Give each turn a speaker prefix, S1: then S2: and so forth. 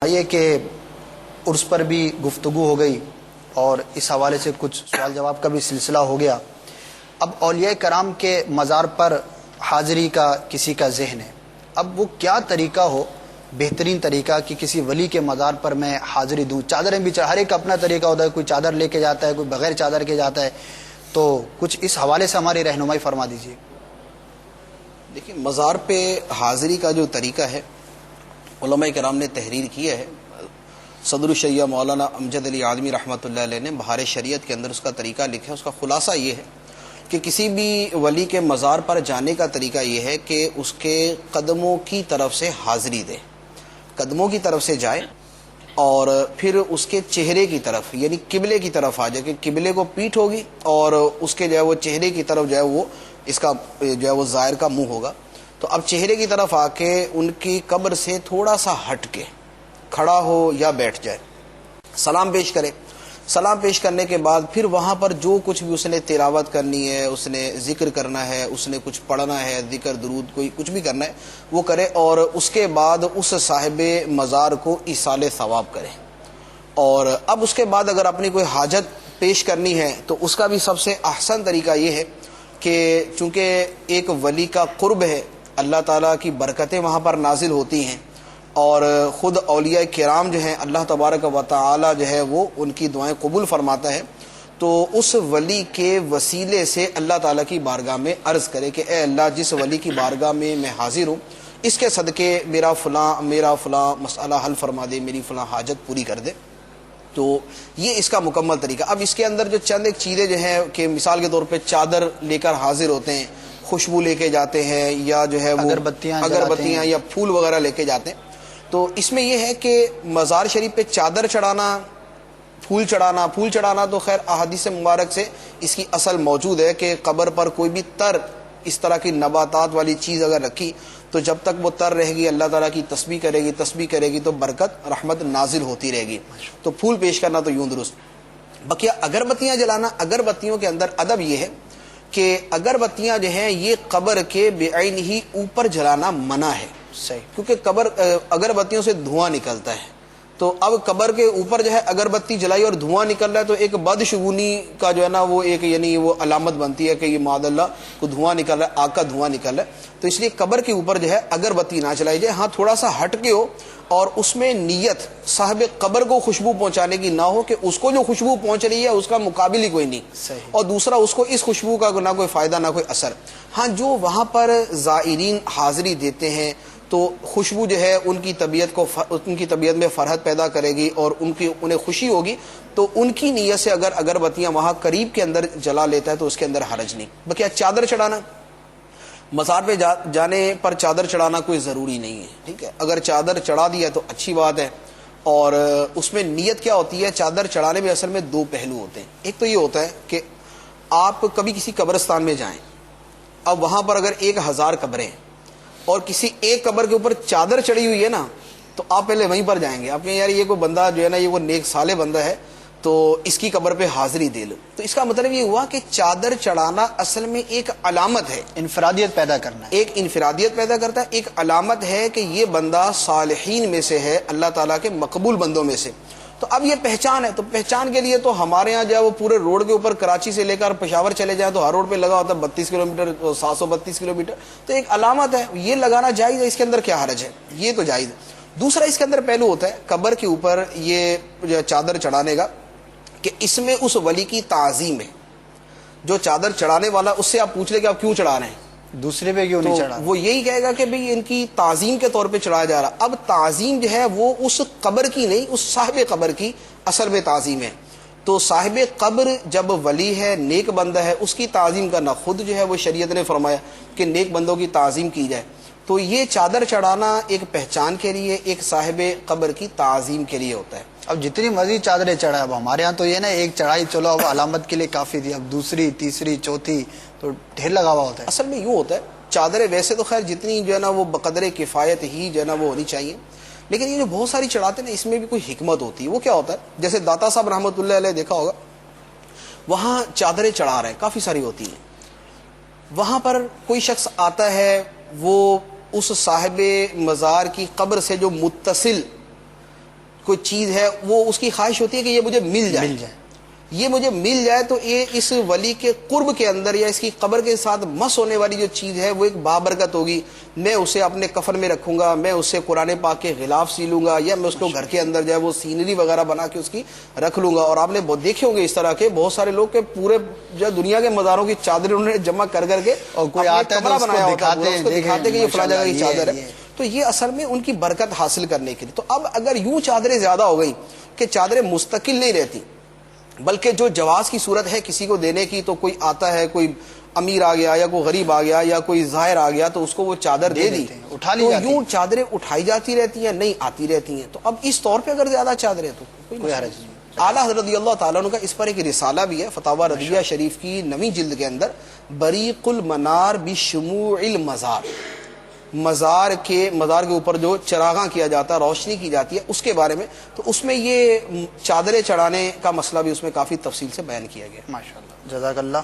S1: آئیے کہ عرس پر بھی گفتگو ہو گئی اور اس حوالے سے کچھ سوال جواب کا بھی سلسلہ ہو گیا۔ اب اولیاء کرام کے مزار پر حاضری کا کسی کا ذہن ہے، اب وہ کیا طریقہ ہو، بہترین طریقہ کہ کسی ولی کے مزار پر میں حاضری دوں۔ چادریں بھی ہر ایک اپنا طریقہ ہوتا ہے، کوئی چادر لے کے جاتا ہے، کوئی بغیر چادر کے جاتا ہے، تو کچھ اس حوالے سے ہماری رہنمائی فرما دیجیے۔
S2: دیکھیں، مزار پہ حاضری کا جو طریقہ ہے علماء کرام نے تحریر کیا ہے۔ صدر الشریعہ مولانا امجد علی آدمی رحمۃ اللہ علیہ نے بہار شریعت کے اندر اس کا طریقہ لکھا ہے۔ اس کا خلاصہ یہ ہے کہ کسی بھی ولی کے مزار پر جانے کا طریقہ یہ ہے کہ اس کے قدموں کی طرف سے حاضری دے، قدموں کی طرف سے جائے اور پھر اس کے چہرے کی طرف یعنی قبلے کی طرف آ جائے کہ قبلے کو پیٹھ ہوگی اور اس کے جو ہے وہ چہرے کی طرف جو ہے وہ اس کا جو ہے وہ زائر کا منہ ہوگا۔ تو اب چہرے کی طرف آ کے ان کی قبر سے تھوڑا سا ہٹ کے کھڑا ہو یا بیٹھ جائے، سلام پیش کرے۔ سلام پیش کرنے کے بعد پھر وہاں پر جو کچھ بھی اس نے تلاوت کرنی ہے، اس نے ذکر کرنا ہے، اس نے کچھ پڑھنا ہے، ذکر درود کوئی کچھ بھی کرنا ہے وہ کرے، اور اس کے بعد اس صاحب مزار کو ایصال ثواب کرے۔ اور اب اس کے بعد اگر اپنی کوئی حاجت پیش کرنی ہے تو اس کا بھی سب سے احسن طریقہ یہ ہے کہ چونکہ ایک ولی کا قرب ہے، اللہ تعالیٰ کی برکتیں وہاں پر نازل ہوتی ہیں اور خود اولیاء کرام جو ہیں اللہ تبارک و تعالی جو ہے وہ ان کی دعائیں قبول فرماتا ہے، تو اس ولی کے وسیلے سے اللہ تعالیٰ کی بارگاہ میں عرض کرے کہ اے اللہ، جس ولی کی بارگاہ میں حاضر ہوں اس کے صدقے میرا فلاں مسئلہ حل فرما دے، میری فلاں حاجت پوری کر دے۔ تو یہ اس کا مکمل طریقہ۔ اب اس کے اندر جو چند ایک چیزیں جو ہیں کہ مثال کے طور پہ چادر لے کر حاضر ہوتے ہیں، خوشبو لے کے جاتے ہیں، یا جو ہے وہ اگربتیاں یا پھول وغیرہ لے کے جاتے ہیں، تو اس میں یہ ہے کہ مزار شریف پہ چادر چڑھانا، پھول چڑھانا تو خیر احادیث مبارک سے اس کی اصل موجود ہے کہ قبر پر کوئی بھی تر اس طرح کی نباتات والی چیز اگر رکھی تو جب تک وہ تر رہے گی اللہ تعالیٰ کی تسبیح کرے گی تو برکت رحمت نازل ہوتی رہے گی۔ تو پھول پیش کرنا تو یوں درست۔ بقیہ اگربتیاں جلانا، اگربتیوں کے اندر ادب یہ ہے کہ اگربتیاں جو ہیں یہ قبر کے بعین ہی اوپر جلانا منع ہے، صحیح، کیونکہ اگربتیوں سے دھواں نکلتا ہے۔ تو اب قبر کے اوپر جو ہے اگربتی جلائی اور دھواں نکل رہا ہے تو ایک بدشگونی کا جو ہے نا وہ ایک یعنی وہ علامت بنتی ہے کہ یہ معاذ اللہ کو دھواں نکل رہا ہے، آگ کا دھواں نکل رہا ہے، تو اس لیے قبر کے اوپر جو ہے اگربتی نہ چلائی جائے۔ ہاں تھوڑا سا ہٹ کے ہو اور اس میں نیت صاحب قبر کو خوشبو پہنچانے کی نہ ہو کہ اس کو جو خوشبو پہنچ رہی ہے اس کا مقابل ہی کوئی نہیں، اور دوسرا اس کو اس خوشبو کا نہ کوئی فائدہ نہ کوئی اثر۔ ہاں جو وہاں پر زائرین حاضری دیتے ہیں تو خوشبو جو ہے ان کی طبیعت میں فرحت پیدا کرے گی اور انہیں خوشی ہوگی، تو ان کی نیت سے اگر اگربتیاں وہاں قریب کے اندر جلا لیتا ہے تو اس کے اندر حرج نہیں۔ بلکہ چادر چڑھانا، مزار پہ جانے پر چادر چڑھانا کوئی ضروری نہیں ہے، ٹھیک ہے، اگر چادر چڑھا دیا تو اچھی بات ہے۔ اور اس میں نیت کیا ہوتی ہے؟ چادر چڑھانے میں اصل میں دو پہلو ہوتے ہیں۔ ایک تو یہ ہوتا ہے کہ آپ کبھی کسی قبرستان میں جائیں، اب وہاں پر اگر 1000 قبریں ہیں اور کسی ایک قبر کے اوپر چادر چڑھی ہوئی ہے نا، تو آپ پہلے وہیں پر جائیں گے، آپ کہیں یار یہ کوئی بندہ جو ہے نا یہ وہ نیک صالح بندہ ہے تو اس کی قبر پہ حاضری دے لو۔ تو اس کا مطلب یہ ہوا کہ چادر چڑھانا اصل میں ایک علامت ہے،
S1: انفرادیت پیدا کرنا ہے،
S2: ایک انفرادیت پیدا کرتا ہے، ایک علامت ہے کہ یہ بندہ صالحین میں سے ہے، اللہ تعالیٰ کے مقبول بندوں میں سے۔ تو اب یہ پہچان ہے، تو پہچان کے لیے تو ہمارے ہاں جو ہے وہ پورے روڈ کے اوپر کراچی سے لے کر پشاور چلے جائیں تو ہر روڈ پہ لگا ہوتا ہے 32 کلومیٹر 732 کلومیٹر، تو ایک علامت ہے، یہ لگانا جائز ہے، اس کے اندر کیا حرج ہے، یہ تو جائز ہے۔ دوسرا اس کے اندر پہلو ہوتا ہے قبر کے اوپر یہ چادر چڑھانے کا کہ اس میں اس ولی کی تعظیم ہے۔ جو چادر چڑھانے والا اس سے آپ پوچھ لیں کہ آپ کیوں چڑھا رہے ہیں،
S1: دوسرے پہ کیوں نہیں چڑھا،
S2: وہ یہی کہے گا کہ بھئی ان کی تعظیم کے طور پہ چڑھایا جا رہا۔ اب تعظیم جو ہے وہ اس قبر کی نہیں، اس صاحب قبر کی اصل میں تعظیم ہے۔ تو صاحب قبر جب ولی ہے، نیک بندہ ہے، اس کی تعظیم کرنا خود جو ہے وہ شریعت نے فرمایا کہ نیک بندوں کی تعظیم کی جائے۔ تو یہ چادر چڑھانا ایک پہچان کے لیے، ایک صاحب قبر کی تعظیم کے لیے ہوتا ہے۔
S1: اب جتنی مزید چادریں چڑھا، اب ہمارے ہاں تو یہ نا ایک چڑھائی چلو اب علامت کے لیے کافی تھی، اب دوسری تیسری چوتھی تو ڈھیر لگا ہوا ہوتا ہے۔
S2: اصل میں یوں ہوتا ہے، چادریں ویسے تو خیر جتنی جو ہے نا وہ بقدر کفایت ہی جو ہے نا وہ ہونی چاہیے، لیکن یہ جو بہت ساری چڑھاتے ہیں نا اس میں بھی کوئی حکمت ہوتی ہے۔ وہ کیا ہوتا ہے، جیسے داتا صاحب رحمۃ اللہ علیہ دیکھا ہوگا، وہاں چادریں چڑھا رہے ہیں، کافی ساری ہوتی ہیں، وہاں پر کوئی شخص آتا ہے، وہ اس صاحب مزار کی قبر سے جو متصل کوئی چیز ہے وہ اس کی خواہش ہوتی ہے کہ یہ مجھے مل جائے، یہ مجھے مل جائے، تو یہ اس ولی کے قرب کے اندر یا اس کی قبر کے ساتھ مس ہونے والی جو چیز ہے وہ ایک بابرکت ہوگی. میں اسے اپنے کفن میں رکھوں گا، میں اسے قرآن پاک کے غلاف سی لوں گا، یا میں اس کو گھر کے اندر جو ہے وہ سینری وغیرہ بنا کے اس کی رکھ لوں گا. اور آپ نے دیکھے ہوں گے اس طرح کے بہت سارے لوگ کہ پورے جو دنیا کے مزاروں کی چادریں انہوں نے جمع کر کے
S1: اور کوئی آتا ہے تو اس کو
S2: دکھاتے کہ یہ فلاں جگہ کی چادر ہے. تو یہ اصل میں ان کی برکت حاصل کرنے کے لیے. تو اب اگر یوں چادریں زیادہ ہو گئیں کہ چادریں مستقل نہیں رہتی بلکہ جو جواز کی صورت ہے کسی کو دینے کی، تو کوئی آتا ہے، کوئی امیر آ گیا یا کوئی غریب آ گیا یا کوئی ظاہر آ گیا تو اس کو وہ چادر دے دی،
S1: اٹھا لی
S2: تو
S1: جاتی،
S2: یوں چادریں اٹھائی جاتی رہتی ہیں، نہیں آتی رہتی ہیں. تو اب اس طور پہ اگر زیادہ چادریں تو کوئی حرج نہیں. اعلیٰ حضرت رضی اللہ تعالیٰ عنہ کا اس پر ایک رسالہ بھی ہے، فتاوی رضیہ شریف کی 9ویں جلد کے اندر، بریق المنار بشموع المزار، مزار کے اوپر جو چراغاں کیا جاتا ہے، روشنی کی جاتی ہے، اس کے بارے میں. تو اس میں یہ چادریں چڑھانے کا مسئلہ بھی اس میں کافی تفصیل سے بیان کیا گیا.
S1: ماشاءاللہ، جزاک اللہ.